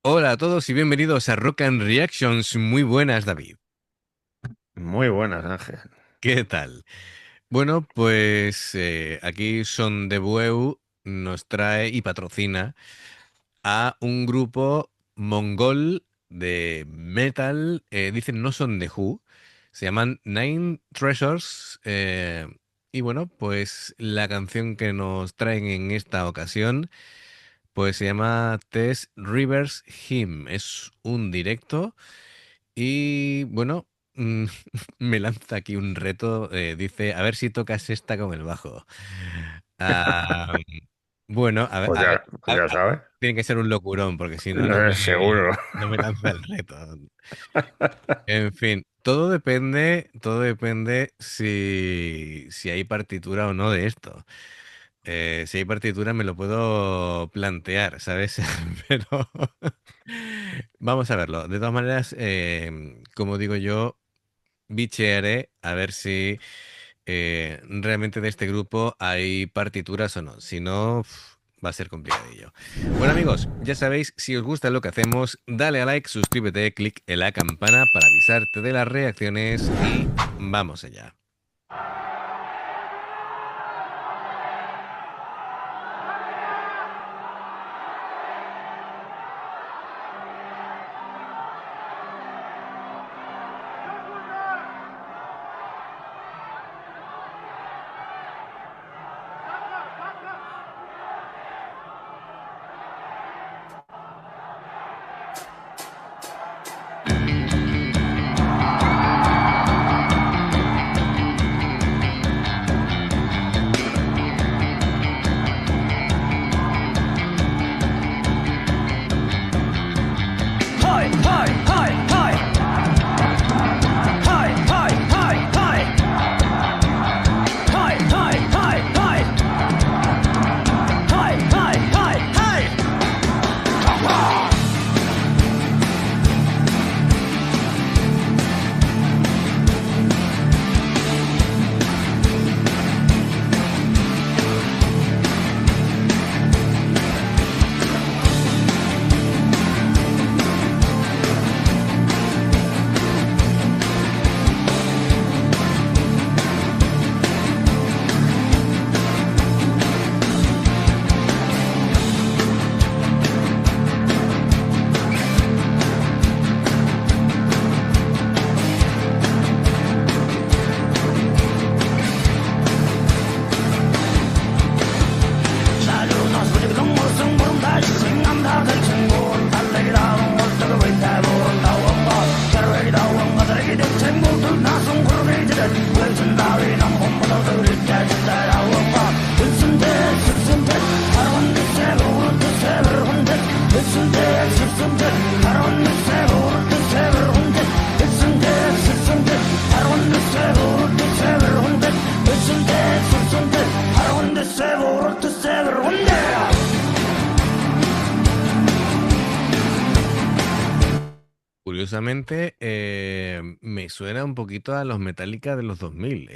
Hola a todos y bienvenidos a Rock and Reactions. Muy buenas, David. Muy buenas, Ángel. ¿Qué tal? Bueno, pues aquí Son de Bueu nos trae y patrocina a un grupo mongol de metal. Dicen no son de Who, se llaman Nine Treasures. Y bueno, pues la canción que nos traen en esta ocasión, pues se llama Tess Rivers Hymn. Es un directo. Y bueno, mm, me lanza aquí un reto. Dice, a ver si tocas esta con el bajo. Ah, bueno, Pues ya, pues ya sabes. tiene que ser un locurón, porque si no, no me, Seguro. no me lanza el reto. En fin, todo depende si hay partitura o no de esto. Si hay partitura me lo puedo plantear, ¿sabes? Pero vamos a verlo. De todas maneras, como digo yo, bichearé a ver si realmente de este grupo hay partituras o no. Si no, va a ser complicadillo. Bueno amigos, ya sabéis, si os gusta lo que hacemos, dale a like, suscríbete, clic en la campana para avisarte de las reacciones y vamos allá. Hi, hi, hi, hi. Hi, hi, hi, hi. Hi, hi, hi, hi. Hi, hi, hi, hi. Saludos, como son bondad, sin andar del chingo, dale down, what the way that will now get ready down, what the get it, tingle to Nason, corrugated, legendary, number of the rich that I will not. Listen there, listen there, I don't want to say, what the sever hundred. Listen there, listen there, I don't want to say, what the sever hundred. Listen there, listen there, I don't want to say, what the sever hundred. Listen there, listen there, I don't want to say, what the sever hundred. Curiosamente, me suena un poquito a los Metallica de los 2000.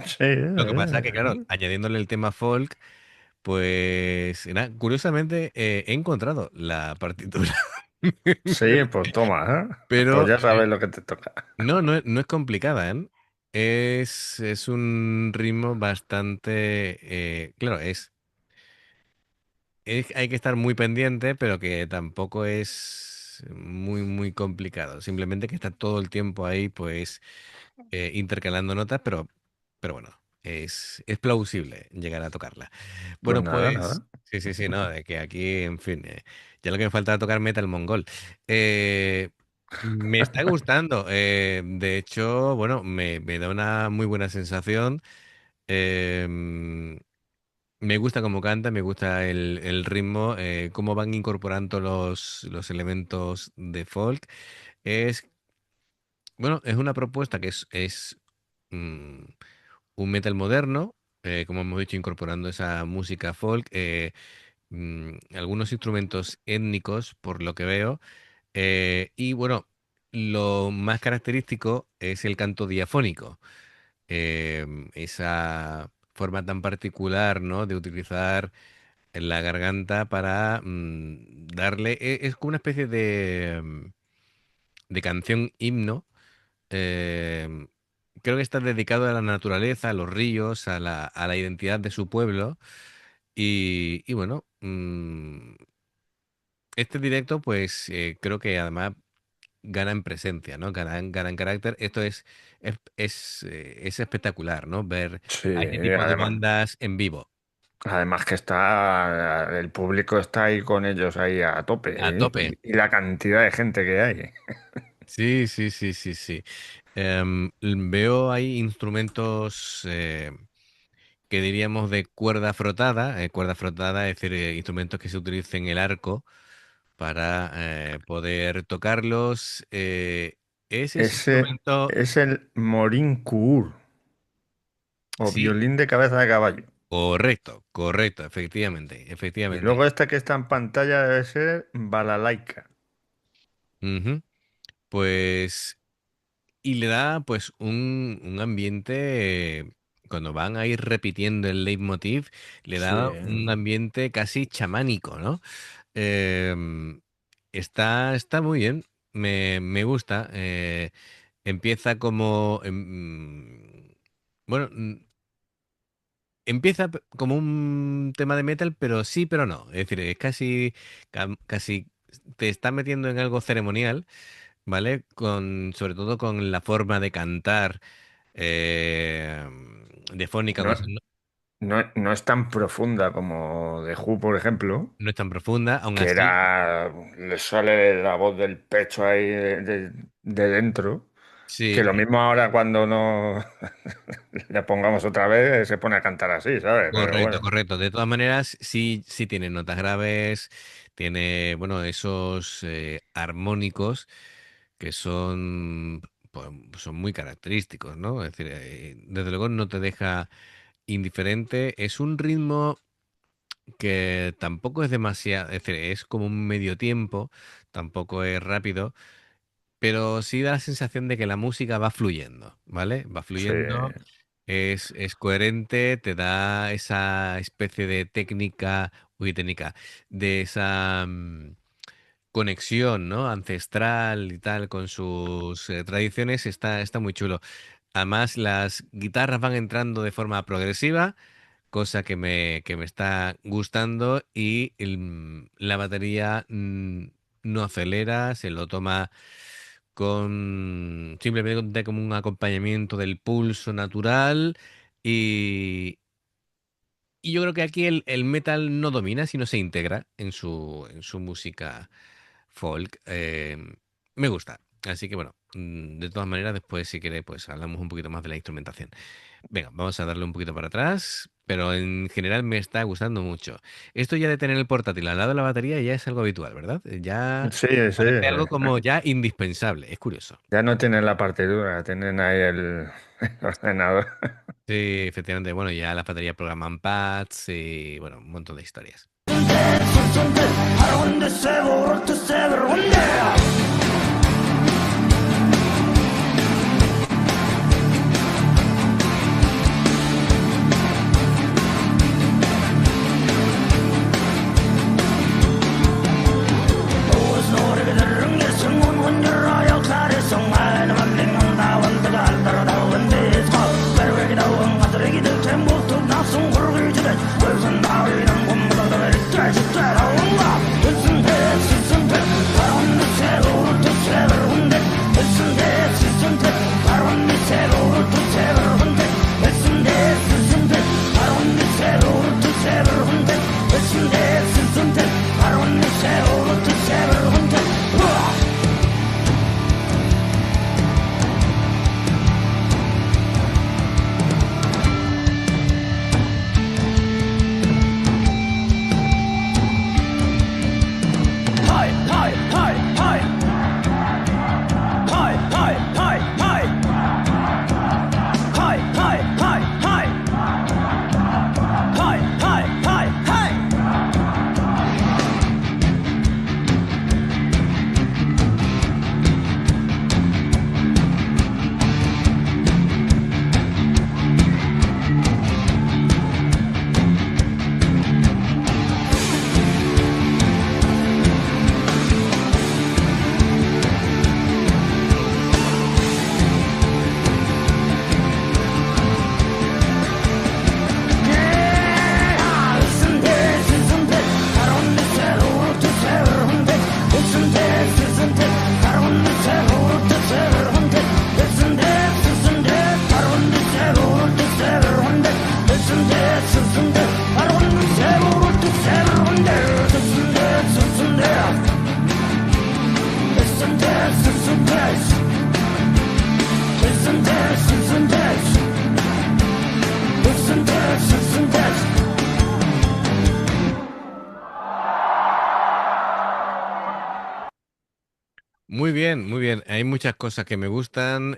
Sí, Lo que pasa que, claro, añadiéndole el tema folk, pues, curiosamente, he encontrado la partitura. sí, pues toma, ¿eh? Pues Pero ya sabes lo que te toca. no es complicada, ¿eh? Es un ritmo bastante, claro, hay que estar muy pendiente, pero que tampoco es muy, muy complicado. Simplemente que está todo el tiempo ahí, pues, intercalando notas, pero bueno, es plausible llegar a tocarla. Pues Bueno, nada, pues, nada. sí, sí, sí, no, de que aquí, en fin, ya lo que me falta es tocar metal mongol. Eh, Me está gustando. De hecho, bueno, me da una muy buena sensación. Me gusta cómo canta, me gusta el ritmo, cómo van incorporando los elementos de folk. Es, bueno, es una propuesta que es mm, un metal moderno, como hemos dicho, incorporando esa música folk, algunos instrumentos étnicos, por lo que veo. Y bueno, lo más característico es el canto diafónico, esa forma tan particular, ¿no?, de utilizar la garganta para darle, es como una especie de canción himno. eh, Creo que está dedicado a la naturaleza, a los ríos, a la identidad de su pueblo. Y bueno, este directo, pues creo que además gana en presencia, ¿no? Gana en carácter. Esto es espectacular, ¿no? Ver Sí, a este tipo de además, bandas en vivo, además que está, el público está ahí con ellos ahí a a tope, ¿eh? tope. Y la cantidad de gente que hay. Sí, sí, sí, sí, sí. Veo ahí instrumentos que diríamos de cuerda frotada, es decir, instrumentos que se utilizan en el arco para poder tocarlos. Ese Ese instrumento, es el Morin Coeur, o sí, violín de cabeza de caballo. correcto, correcto, efectivamente, Y efectivamente. luego este que está en pantalla debe ser balalaika. Ujú. Pues, y le da pues un ambiente, cuando van a ir repitiendo el leitmotiv, le Sí, da un ambiente casi chamánico, ¿no? Em, está muy bien, me gusta. Empieza como... bueno, empieza como un tema de metal, pero sí, pero no. Es decir, es casi te está metiendo en algo ceremonial, ¿vale? Sobre todo con la forma de cantar eh, de fónica, no, cosas, no, no es tan profunda como The Who, por ejemplo, no es tan profunda, aún que así. le sale la voz del pecho ahí de dentro, que Sí, lo mismo ahora cuando no le pongamos otra vez se pone a cantar así, ¿sabes? Pero correcto, bueno, correcto. De todas maneras, sí, sí tiene notas graves, tiene, bueno, esos armónicos que son, pues, son muy característicos, ¿no? Es decir, desde luego no te deja indiferente. Es un ritmo que tampoco es demasiado, es decir, es como un medio tiempo, tampoco es rápido, pero sí da la sensación de que la música va fluyendo, ¿vale? Va sí, fluyendo, es coherente, te da esa especie de técnica, de esa conexión, ¿no? Ancestral y tal con sus tradiciones, está muy chulo. Además, las guitarras van entrando de forma progresiva, cosa que me está gustando, y la batería no acelera, se lo toma con simplemente como un acompañamiento del pulso natural, y, y yo creo que aquí el metal no domina, sino se integra en su música folk. Me gusta. Así que bueno, de todas maneras, después si quiere, pues hablamos un poquito más de la instrumentación. Venga, vamos a darle un poquito para atrás, pero en general me está gustando mucho. Esto ya de tener el portátil al lado de la batería ya es algo habitual, ¿verdad? Ya sí, sí. parece algo como ya indispensable. Es curioso. Ya no tienen la partitura, tienen ahí el ordenador. Sí, efectivamente, bueno, ya las baterías programan pads y bueno, un montón de historias. Listen, Muy bien, muy bien. Hay muchas cosas que me gustan.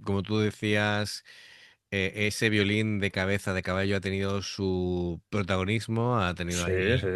Como tú decías, ese violín de cabeza de caballo ha tenido su protagonismo, ha tenido Sí, ahí sí.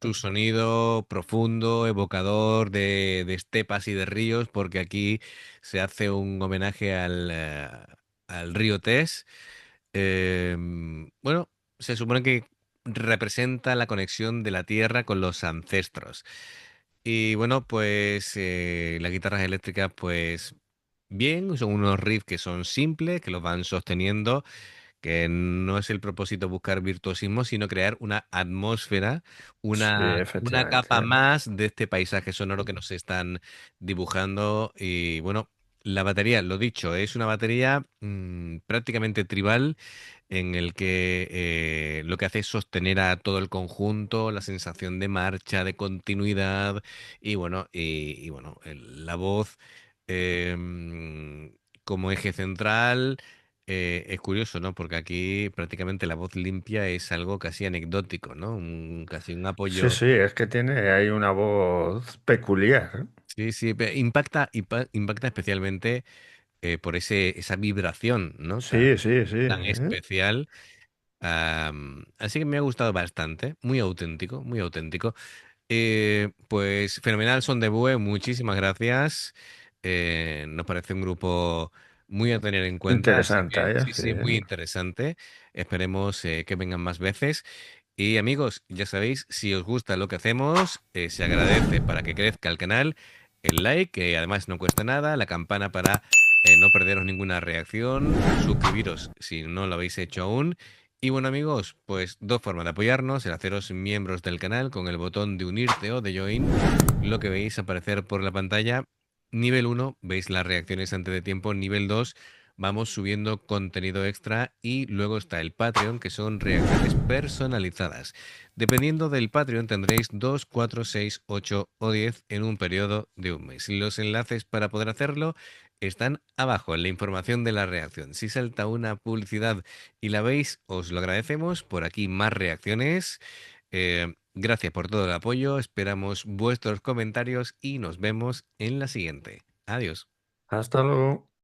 su sonido profundo, evocador de estepas y de ríos, porque aquí se hace un homenaje al río Tes. Bueno, se supone que representa la conexión de la tierra con los ancestros. Y bueno, pues las guitarras eléctricas, pues bien, son unos riffs que son simples, que los van sosteniendo, que no es el propósito buscar virtuosismo, sino crear una atmósfera, Sí, una capa efectivamente. más de este paisaje sonoro que nos están dibujando. Y bueno, la batería, lo dicho, es una batería prácticamente tribal en el que lo que hace es sostener a todo el conjunto, la sensación de marcha, de continuidad y bueno, la voz como eje central. Es curioso, ¿no? Porque aquí prácticamente la voz limpia es algo casi anecdótico, ¿no? Casi un Sí, apoyo. sí, es que tiene ahí una voz peculiar, ¿eh? Sí, sí, impacta especialmente por esa vibración, ¿no? Sí, sí, sí, Tan ¿eh? especial. Así que me ha gustado bastante, muy auténtico, muy auténtico. Pues fenomenal, Son de Bue, muchísimas gracias. Nos parece un grupo muy a tener en cuenta, así Interesante, que ¿eh? sí, Sí. sí, muy interesante. Esperemos que vengan más veces. Y amigos, ya sabéis, si os gusta lo que hacemos, se agradece para que crezca el canal, el like, que además no cuesta nada, la campana para no perderos ninguna reacción, suscribiros si no lo habéis hecho aún. Y bueno amigos, pues dos formas de apoyarnos, el haceros miembros del canal con el botón de unirte o de join, lo que veis aparecer por la pantalla. Nivel uno veis las reacciones antes de tiempo. Nivel 2 vamos subiendo contenido extra y luego está el Patreon, que son reacciones personalizadas. Dependiendo del Patreon tendréis 2 4 6 8 o 10 en un periodo de un mes. Los enlaces para poder hacerlo están abajo en la información de la reacción. Si salta una publicidad y la veis, os lo agradecemos. Por aquí más reacciones. Gracias por todo el apoyo. Esperamos vuestros comentarios y nos vemos en la siguiente. Adiós. Hasta luego.